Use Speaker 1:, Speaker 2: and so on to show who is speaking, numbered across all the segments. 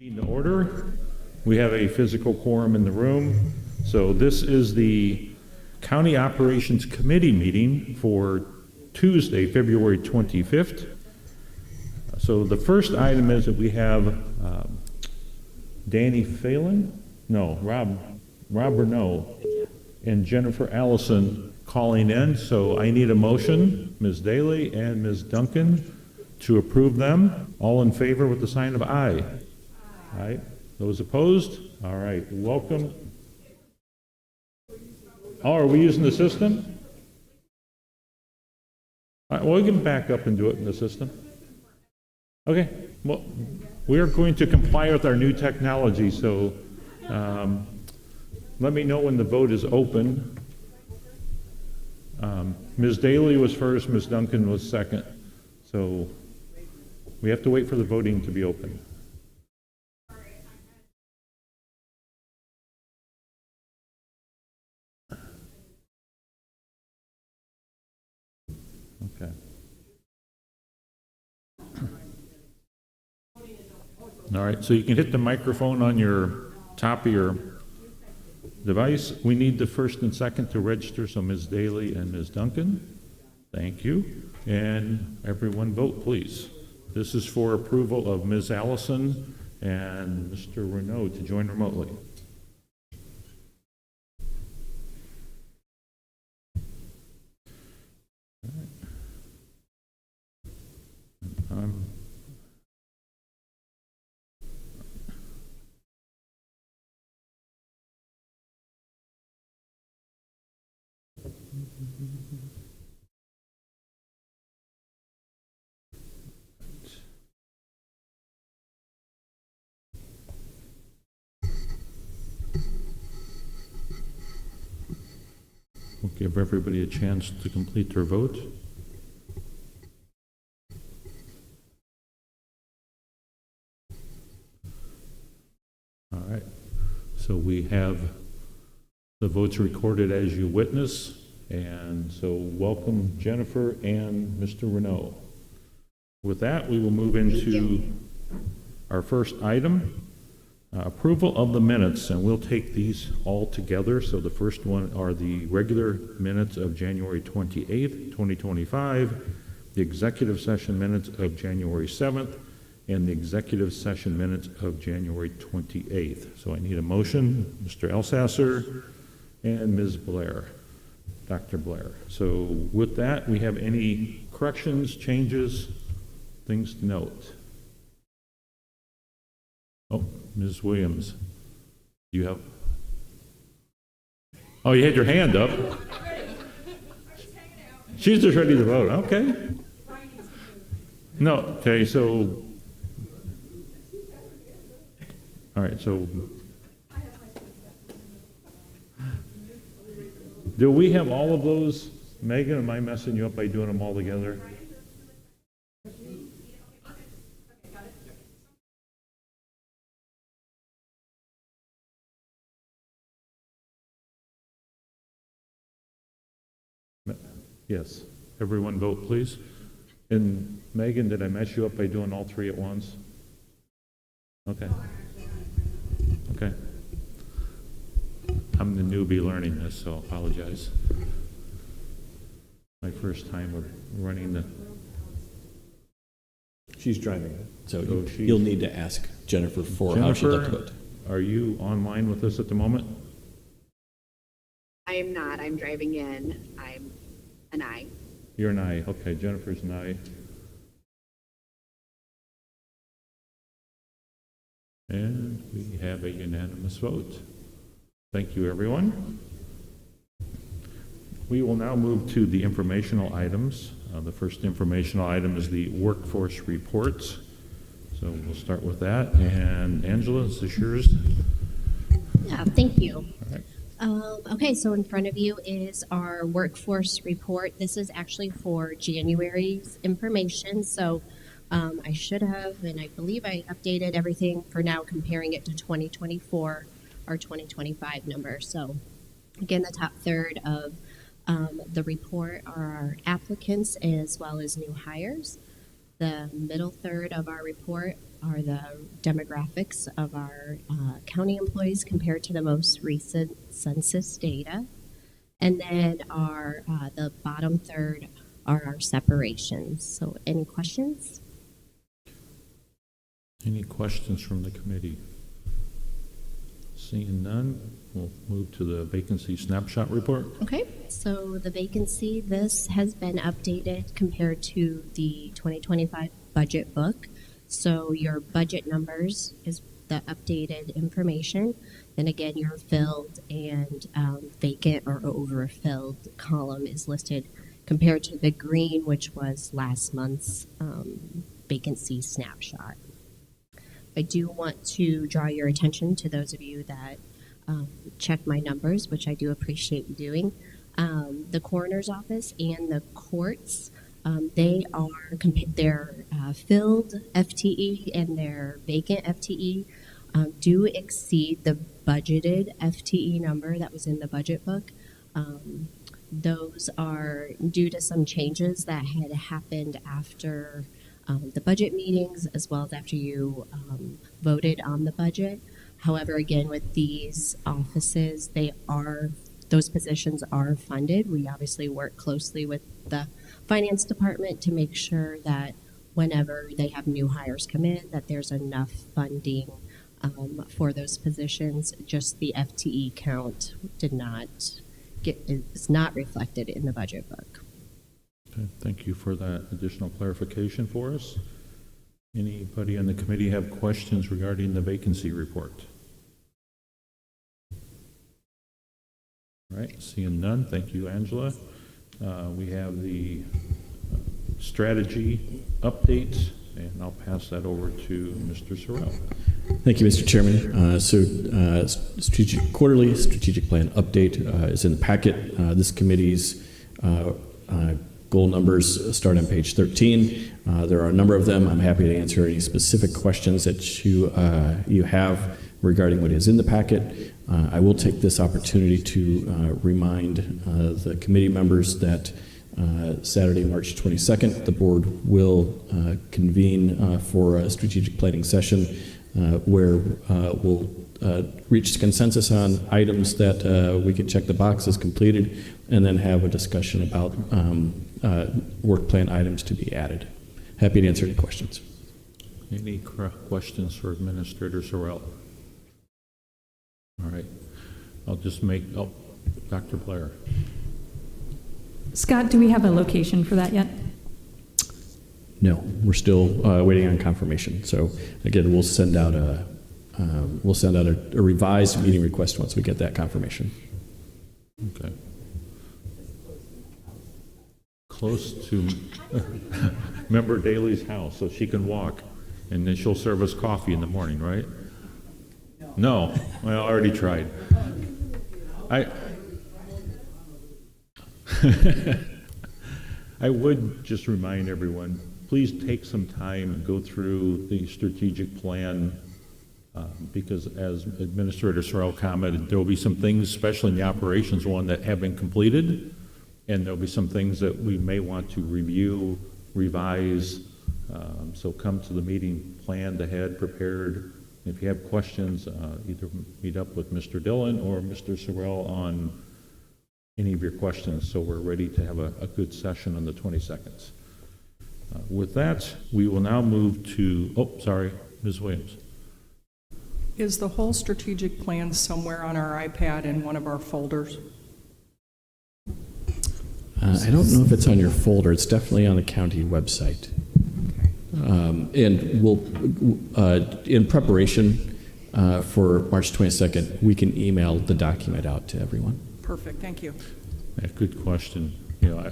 Speaker 1: In order, we have a physical quorum in the room. So this is the County Operations Committee meeting for Tuesday, February 25th. So the first item is that we have Danny Phelan, Rob Renault, and Jennifer Allison calling in. So I need a motion, Ms. Daly and Ms. Duncan, to approve them. All in favor with the sign of aye. Aye. Those opposed? All right, welcome. Oh, are we using the system? All right, well, we can back up and do it in the system. Okay, well, we are going to comply with our new technology, so let me know when the vote is open. Ms. Daly was first, Ms. Duncan was second, so we have to wait for the voting to be open. Okay. All right, so you can hit the microphone on your top of your device. We need the first and second to register, so Ms. Daly and Ms. Duncan. Thank you. And everyone vote, please. This is for approval of Ms. Allison and Mr. Renault to join remotely. We'll give everybody a chance to complete their vote. All right, so we have the votes recorded as you witness, and so welcome Jennifer and Mr. Renault. With that, we will move into our first item, approval of the minutes, and we'll take these all together. So the first one are the regular minutes of January 28th, 2025, the executive session minutes of January 7th, and the executive session minutes of January 28th. So I need a motion, Mr. Elsasser and Ms. Blair, Dr. Blair. So with that, we have any corrections, changes, things to note? Oh, Ms. Williams, you have? Oh, you had your hand up. She's just ready to vote. Okay. No, okay, so, all right, so, do we have all of those? Megan, am I messing you up by doing them all together? Yes. Everyone vote, please. And Megan, did I mess you up by doing all three at once? Okay. Okay. I'm the newbie learning this, so I apologize. My first time of running the...
Speaker 2: She's driving it, so you'll need to ask Jennifer for how she'd like to vote.
Speaker 1: Are you online with us at the moment?
Speaker 3: I am not. I'm driving in. I'm an aye.
Speaker 1: You're an aye. Okay, Jennifer's an aye. And we have a unanimous vote. Thank you, everyone. We will now move to the informational items. The first informational item is the workforce reports. So we'll start with that. And Angela, this is yours.
Speaker 4: Yeah, thank you.
Speaker 1: All right.
Speaker 4: Okay, so in front of you is our workforce report. This is actually for January's information. So I should have, and I believe I updated everything for now, comparing it to 2024 or 2025 numbers. So again, the top third of the report are our applicants as well as new hires. The middle third of our report are the demographics of our county employees compared to the most recent census data. And then the bottom third are our separations. So any questions?
Speaker 1: Any questions from the committee? Seeing none, we'll move to the vacancy snapshot report.
Speaker 4: Okay, so the vacancy, this has been updated compared to the 2025 budget book. So your budget numbers is the updated information. Then again, your filled and vacant or overfilled column is listed compared to the green, which was last month's vacancy snapshot. I do want to draw your attention to those of you that check my numbers, which I do appreciate you doing. The coroner's office and the courts, they are their filled FTE and their vacant FTE do exceed the budgeted FTE number that was in the budget book. Those are due to some changes that had happened after the budget meetings, as well as after you voted on the budget. However, again, with these offices, those positions are funded. We obviously work closely with the finance department to make sure that whenever they have new hires come in, that there's enough funding for those positions. Just the FTE count is not reflected in the budget book.
Speaker 1: Okay, thank you for that additional clarification for us. Anybody on the committee have questions regarding the vacancy report? All right, seeing none, thank you, Angela. We have the strategy update, and I'll pass that over to Mr. Sorrell.
Speaker 2: Thank you, Mr. Chairman. Quarterly strategic plan update is in the packet. This committee's goal numbers start on page 13. There are a number of them. I'm happy to answer any specific questions that you have regarding what is in the packet. I will take this opportunity to remind the committee members that Saturday, March 22nd, the board will convene for a strategic planning session where we'll reach consensus on items that we can check the boxes completed, and then have a discussion about work plan items to be added. Happy to answer any questions.
Speaker 1: Any questions for Administrator Sorrell? All right. I'll just Dr. Blair.
Speaker 5: Scott, do we have a location for that yet?
Speaker 2: No, we're still waiting on confirmation. So again, we'll send out a revised meeting request once we get that confirmation.
Speaker 1: Okay. Close to Member Daly's house, so she can walk, and then she'll serve us coffee in the morning, right? No. Well, I already tried. I would just remind everyone, please take some time and go through the strategic plan, because as Administrator Sorrell commented, there will be some things, especially in the operations one, that have been completed, and there'll be some things that we may want to review, revise. So come to the meeting planned ahead, prepared. If you have questions, either meet up with Mr. Dillon or Mr. Sorrell on any of your questions, so we're ready to have a good session on the 22nd. With that, we will now move to, Ms. Williams.
Speaker 6: Is the whole strategic plan somewhere on our iPad in one of our folders?
Speaker 2: I don't know if it's on your folder. It's definitely on the county website. And we'll, in preparation for March 22nd, we can email the document out to everyone.
Speaker 6: Perfect, thank you.
Speaker 1: Yeah, good question.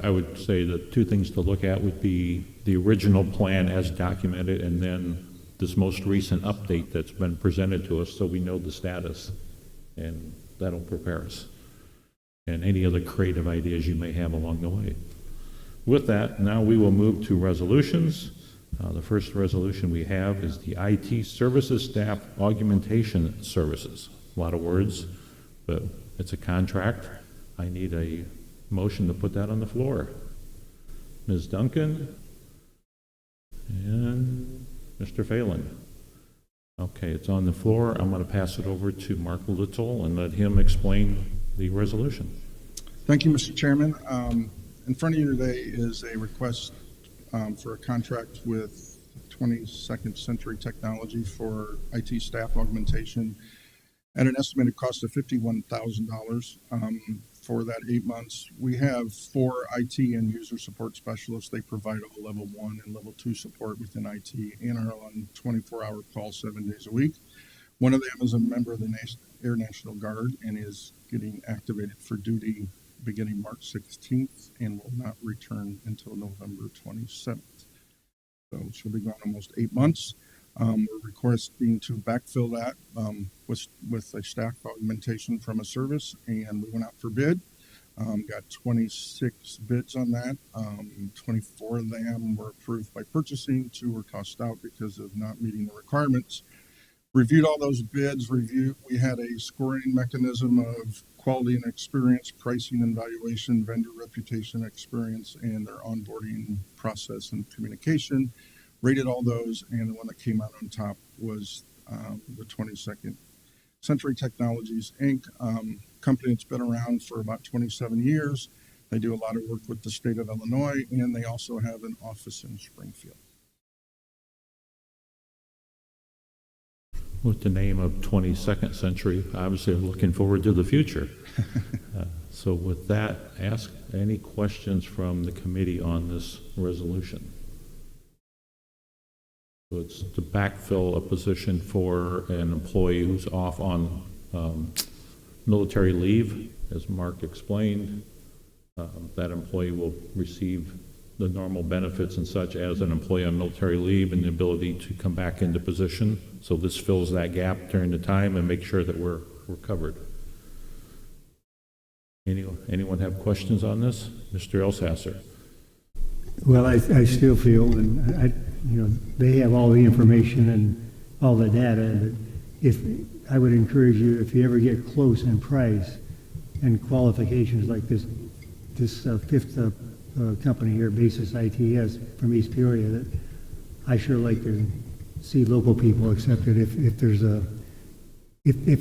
Speaker 1: I would say the two things to look at would be the original plan as documented, and then this most recent update that's been presented to us, so we know the status, and that'll prepare us. And any other creative ideas you may have along the way. With that, now we will move to resolutions. The first resolution we have is the IT Services Staff Augmentation Services. A lot of words, but it's a contract. I need a motion to put that on the floor. Ms. Duncan, And Mr. Phelan. Okay, it's on the floor. I'm going to pass it over to Mark Little and let him explain the resolution.
Speaker 7: Thank you, Mr. Chairman. In front of you today is a request for a contract with 22nd Century Technology for IT staff augmentation at an estimated cost of $51,000 for that 8 months. We have 4 IT and user support specialists. They provide all level 1 and level 2 support within IT and are on 24-hour call 7 days a week. One of them is a member of the Air National Guard and is getting activated for duty beginning March 16th and will not return until November 27th. So she'll be gone almost 8 months. We're requesting to backfill that with a staff augmentation from a service, and we went out for bid. Got 26 bids on that. 24 of them were approved by purchasing. 2 were tossed out because of not meeting the requirements. Reviewed all those bids. We had a scoring mechanism of quality and experience, pricing and valuation, vendor reputation, experience, and their onboarding process and communication. Rated all those, and the one that came out on top was the 22nd Century Technologies, Inc., company that's been around for about 27 years. They do a lot of work with the state of Illinois, and they also have an office in Springfield.
Speaker 1: With the name of 22nd Century, obviously I'm looking forward to the future. So with that, ask any questions from the committee on this resolution. So it's to backfill a position for an employee who's off on military leave. As Mark explained, that employee will receive the normal benefits and such as an employee on military leave and the ability to come back into position. So this fills that gap during the time and make sure that we're covered. Anyone have questions on this? Mr. Elsasser.
Speaker 8: Well, I still feel, and they have all the information and all the data, but I would encourage you, if you ever get close in price and qualifications like this fifth company here, Basis ITS from East Peoria, that I sure like to see local people accepted if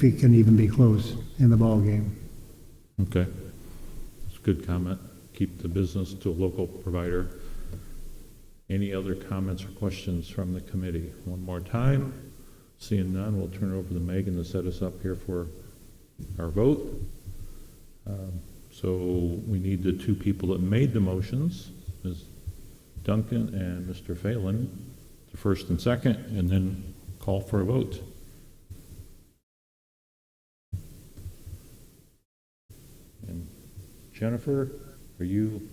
Speaker 8: it can even be close in the ball game.
Speaker 1: Okay, that's a good comment. Keep the business to a local provider. Any other comments or questions from the committee? One more time. Seeing none, we'll turn it over to Megan to set us up here for our vote. So we need the 2 people that made the motions, Ms. Duncan and Mr. Phelan, the first and second, and then call for a vote. And Jennifer, are you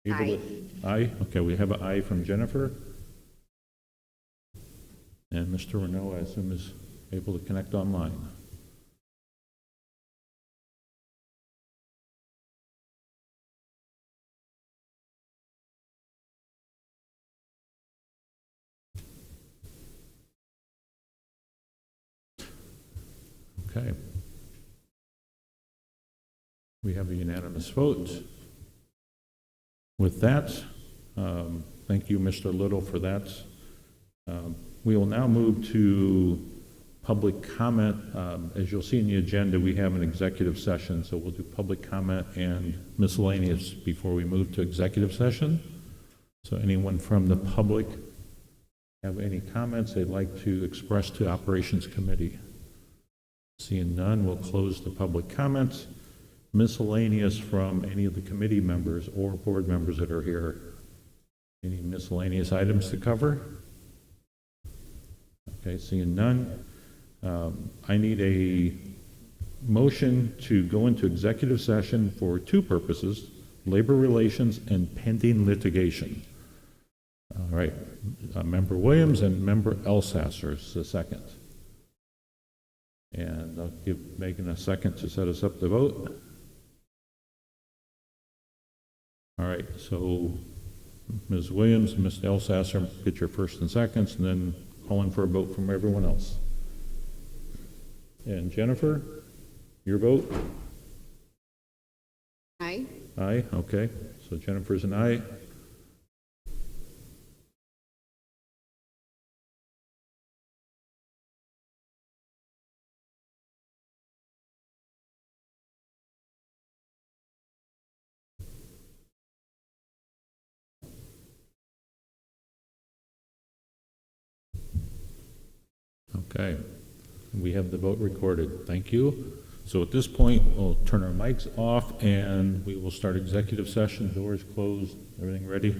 Speaker 1: able
Speaker 3: Aye.
Speaker 1: to? Aye? Okay, we have an aye from Jennifer. And Mr. Renault, I assume, is able to connect online. Okay. We have a unanimous vote. With that, thank you, Mr. Little, for that. We will now move to public comment. As you'll see in the agenda, we have an executive session, so we'll do public comment and miscellaneous before we move to executive session. So anyone from the public have any comments they'd like to express to Operations Committee? Seeing none, we'll close the public comments. Miscellaneous from any of the committee members or board members that are here. Any miscellaneous items to cover? Okay, seeing none. I need a motion to go into executive session for 2 purposes: labor relations and pending litigation. All right, Member Williams and Member Elsasser is the second. And I'll give Megan a second to set us up the vote. All right, so Ms. Williams and Ms. Elsasser, get your first and seconds, and then calling for a vote from everyone else. And Jennifer, your vote?
Speaker 3: Aye.
Speaker 1: Aye, okay. So Jennifer's an aye. Okay, we have the vote recorded. Thank you. So at this point, we'll turn our mics off and we will start executive session. Doors closed. Everything ready?